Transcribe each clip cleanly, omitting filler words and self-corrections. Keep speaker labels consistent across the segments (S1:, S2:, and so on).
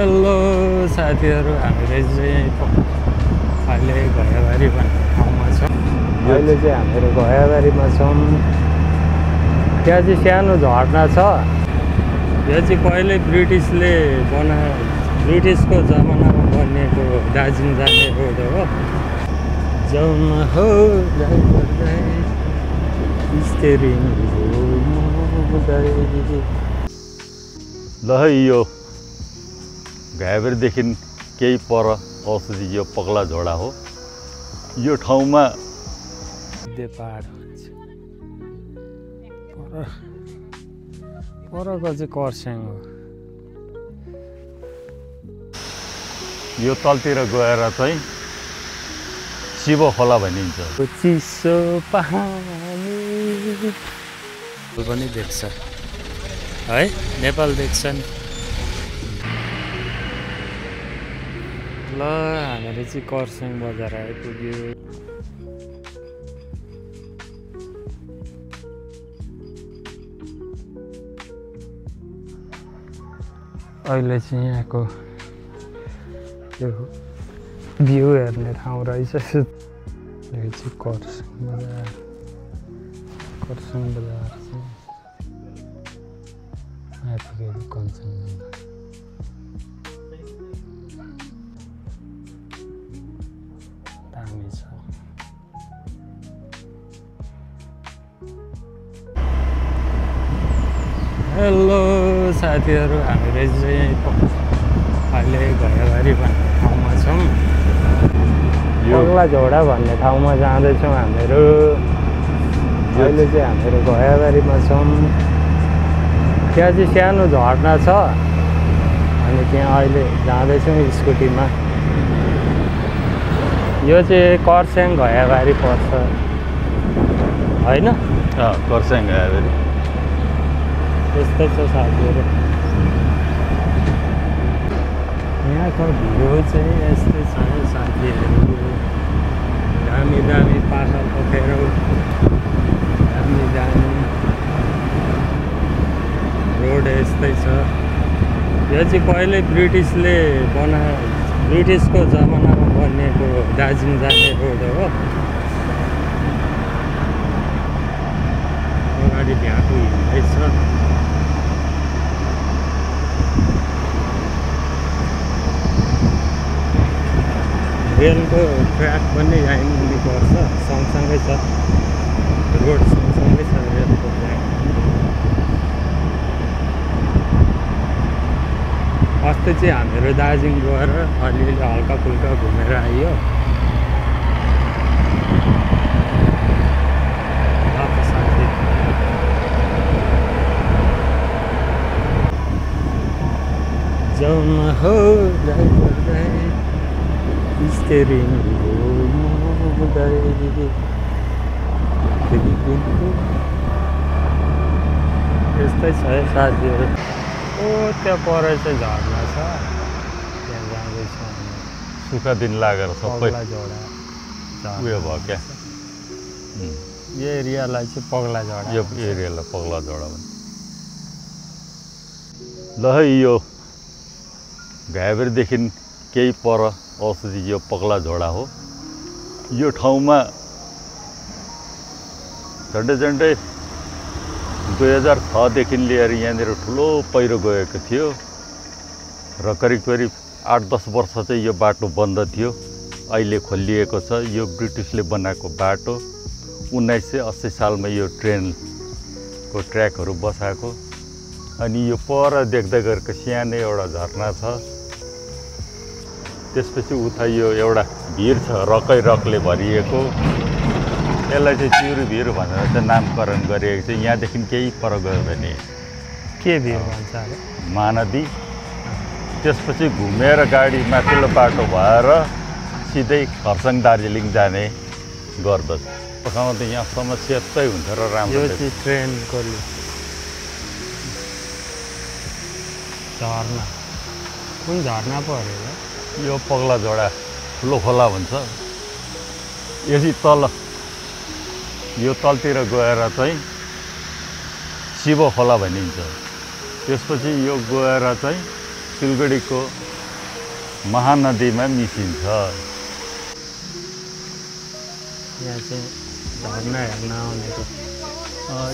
S1: Hello साथीहरू, हामीले चाहिँ अहिले घैयाबारी भन्ने ठाउँमा छौँ। अहिले चाहिँ हामीहरू घैयाबारीमा छौँ। त्यहाँ चाहिँ सानो झरना छ। यो चाहिँ पहिल्यै ब्रिटिसको जमानामा बनिएको दार्जिलिङ जाने रोड हो। जाउँ हो स्टेरिङ
S2: ल यो घैयाबारीदेखि केही पर अवस्थित यो पगला झोडा हो। यो ठाउँमा
S1: पहाड परको चाहिँ कर्स्याङ हो।
S2: यो तलतिर गएर चाहिँ शिव खोला भनिन्छ।
S1: चिसो पानी पनि देख्छ है, नेपाल देख्छन्। ल हामीले चाहिँ कर्स्याङ बजार आइपुग्यो। अहिले चाहिँ यहाँको यो भ्यू हेर्ने ठाउँ रहेछ। यो चाहिँ कर्स्याङ बजार चाहिँ आइपुगेको कञ्चनजङ्घा। दामी छ। हेलो साथीहरू, हामीले चाहिँ अहिले घैयाबारी भन्ने ठाउँमा छौँ। पगला झोडा भन्ने ठाउँमा जाँदैछौँ हामीहरू। अहिले चाहिँ हामीहरू घैयाबारीमा छौँ। त्यहाँ चाहिँ सानो झरना छ, अनि त्यहाँ अहिले जाँदैछौँ स्कुटीमा। यो चाहिँ कर्स्याङ घैयाबारी पर्छ होइन?
S2: कर्स्याङ घैयाबारी
S1: त्यस्तै छ साथीहरू। यहाँको भ्यू चाहिँ यस्तै छ साथीहरू। दामी दामी पाखा पोखेर दामी रोड यस्तै छ। यो चाहिँ पहिल्यै ब्रिटिसको जमानामा बनिएको दार्जिलिङ जाने रोड हो। अगाडि भ्याएको हिँड्दैछ। रेलको ट्र्याक पनि आइमुनि पर्छ, सँगसँगै छ रोड, सँगसँगै छ रेलको ट्र्याक। अस्ति चाहिँ हामीहरू दार्जिलिङ गएर अलिअलि हल्का फुल्का घुमेर आइयो। साथी जाउँ हो स्टेरिङ यस्तै छ है साथीहरू। त्यहाँ पर चाहिँ झर्ना छ, त्यहाँ जाँदैछौँ।
S2: सुक्खा दिन लागेर सबै
S1: झोडा
S2: उयो भयो क्या।
S1: यो एरियालाई चाहिँ पगला झोडा,
S2: यो एरियालाई पगला झोडा भन्छ। ल यो घैयाबारीदेखि केही पर अवस्थित यो पगला झोडा हो। यो ठाउँमा झन्डै 2006 देखि लिएर यहाँनिर ठुलो पहिरो गएको थियो र करिब 8-10 वर्ष चाहिँ यो बाटो बन्द थियो। अहिले खोलिएको छ। यो ब्रिटिसले बनाएको बाटो। 1980 सालमा यो ट्रेनको ट्र्याकहरू बसाएको। अनि यो पर देख्दै गरेको सानो एउटा झरना छ। त्यसपछि उता यो एउटा भिर छ, रकले भरिएको। यसलाई चाहिँ चिउरी भिर भनेर चाहिँ नामकरण गरिएको छ। यहाँदेखि केही पर गयो भने
S1: के भिर भन्छ अरे?
S2: महानदी। त्यसपछि घुमेर गाडी माथिल्लो बाटो भएर सिधै खरसाङ दार्जिलिङ जाने गर्दछ। पकाउँ त यहाँ समस्या यस्तै हुन्छ र राम्रो।
S1: यो चाहिँ ट्रेनको झरना। कुन झरना पऱ्यो?
S2: यो पगला झोडा ठुलो खोला भन्छ। यसै तल यो तलतिर गएर चाहिँ शिव खोला भनिन्छ। त्यसपछि यो गएर चाहिँ सिलगढीको महानदीमा मिसिन्छ।
S1: यहाँ चाहिँ झर्ना हेर्न आउनेको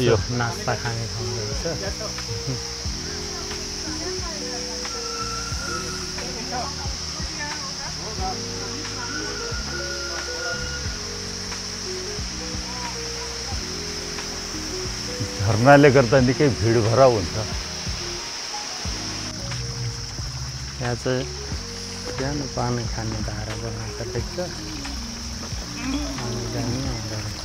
S2: यो
S1: नास्ता खाने ठाउँ रहेछ।
S2: झरनाले गर्दा निकै भिडभरा हुन्छ।
S1: यहाँ चाहिँ सानो पानी खाने धारा बनाएको रहेछ। अनि दामी आउँदो रहेछ।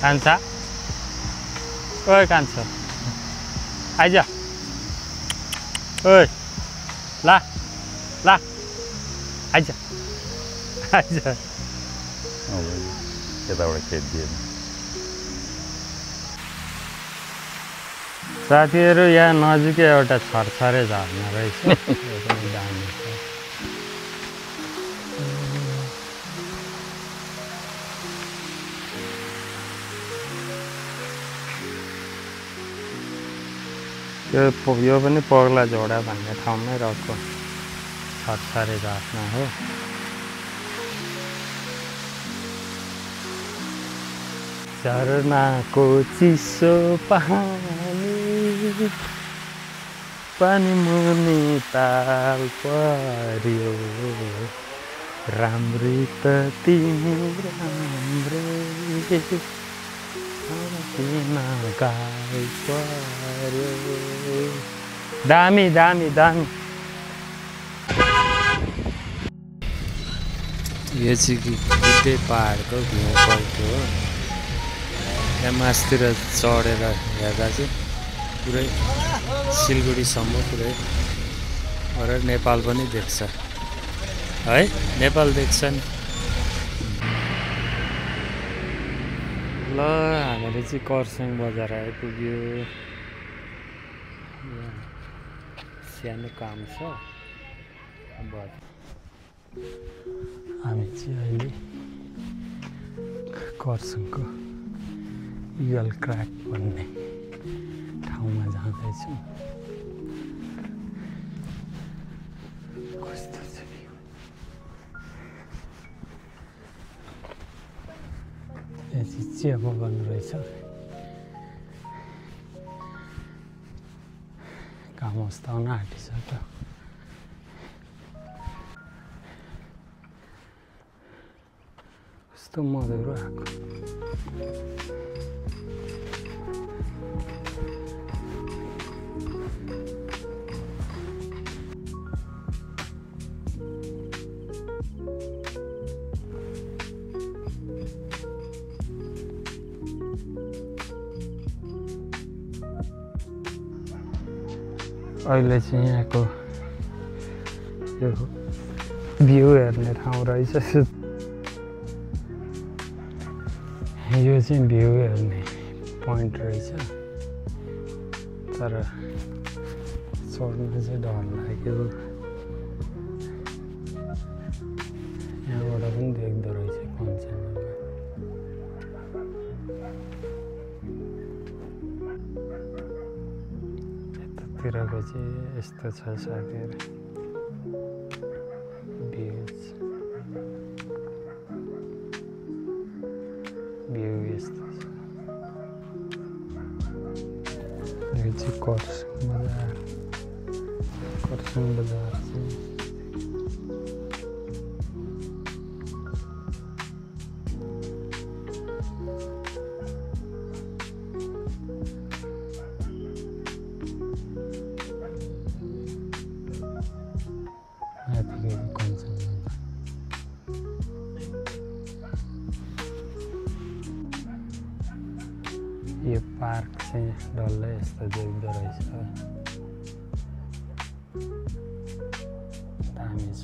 S1: कान्छा, ओए कान्छा, आइज। ओए ला ला आइज आइज।
S2: यताबाट खेत दिएन।
S1: साथीहरू यहाँ नजिकै एउटा छरछरे झर्ना रहेछ। यो पनि दामी छ। यो पनि पगला झोडा भन्ने ठाउँमै रहेको छरछरे झर्ना हो। झरनाको चिसो पानी पानी मुनि ताल पर्यो। राम्री त तिमी राम्रै किन गाई पर्यो। दामी दामी दामी। यो चाहिँ गिद्धे पाहाडको भ्यू पोइन्ट हो। यहाँ मासतिर चढेर हेर्दा चाहिँ पुरै सिलगढीसम्म पुरै और नेपाल पनि देख्छ है। नेपाल देख्छ नि। ल हामीले चाहिँ कर्सियङ बजार आइपुग्यो। सानो काम छ। हामी चाहिँ अहिले कर्सियङको इगल क्र्याक भन्ने ठाउँमा जाँदैछौँ। कस्तो छ भ्यू। यहाँ चाहिँ चिया बगान रहेछ। काम अस्ताउन आँटिसक्यो। कस्तो मधुरो आएको। अहिले चाहिँ यहाँको यो भ्यू हेर्ने ठाउँ रहेछ। यो चाहिँ भ्यू हेर्ने पोइन्ट रहेछ। तर चढ्न चाहिँ डर लाग्यो। यहाँबाट पनि देख्दो रहेछ कञ्चनजङ्घा। यतातिरको चाहिँ यस्तो छ साथीहरू भ्यूज। भ्यू यस्तो छ। यो चाहिँ कर्सियङ बजार। कर्सियङ बजार चाहिँ माथिको कञ्चनजङ्घा। यो पार्क चाहिँ डल्लै यस्तो देख्दो रहेछ। दामी छ।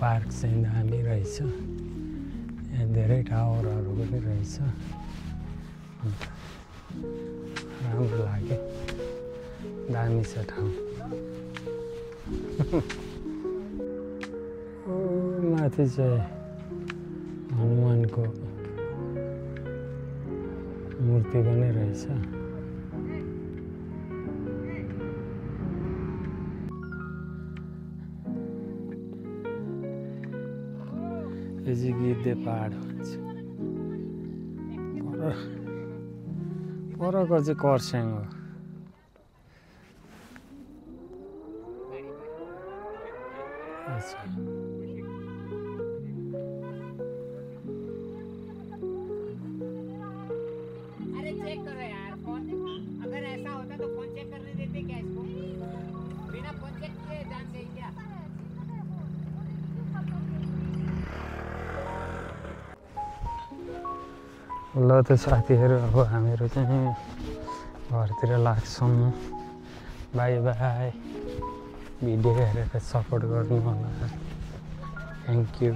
S1: पार्क चाहिँ दामी रहेछ। यहाँ धेरै टावरहरू पनि रहेछ। राम्रो लाग्यो, दामी छ ठाउँ। माथि चाहिँ हनुमानको मूर्ति पनि रहेछ। यो चाहिँ गिद्धे पहाड भन्छ। परको चाहिँ कर्स्याङ हो।
S3: अरे चेक करो यार फोन, अगर ऐसा होता तो फोन चेक करने देते क्या इसको? बिना फोन चेक किए जान दे क्या?
S1: ल त साथीहरू, अब हामीहरू चाहिँ घरतिर लाग्छौँ। By by. भिडियो हेरेर सपोर्ट गर्नु होला। Thank you.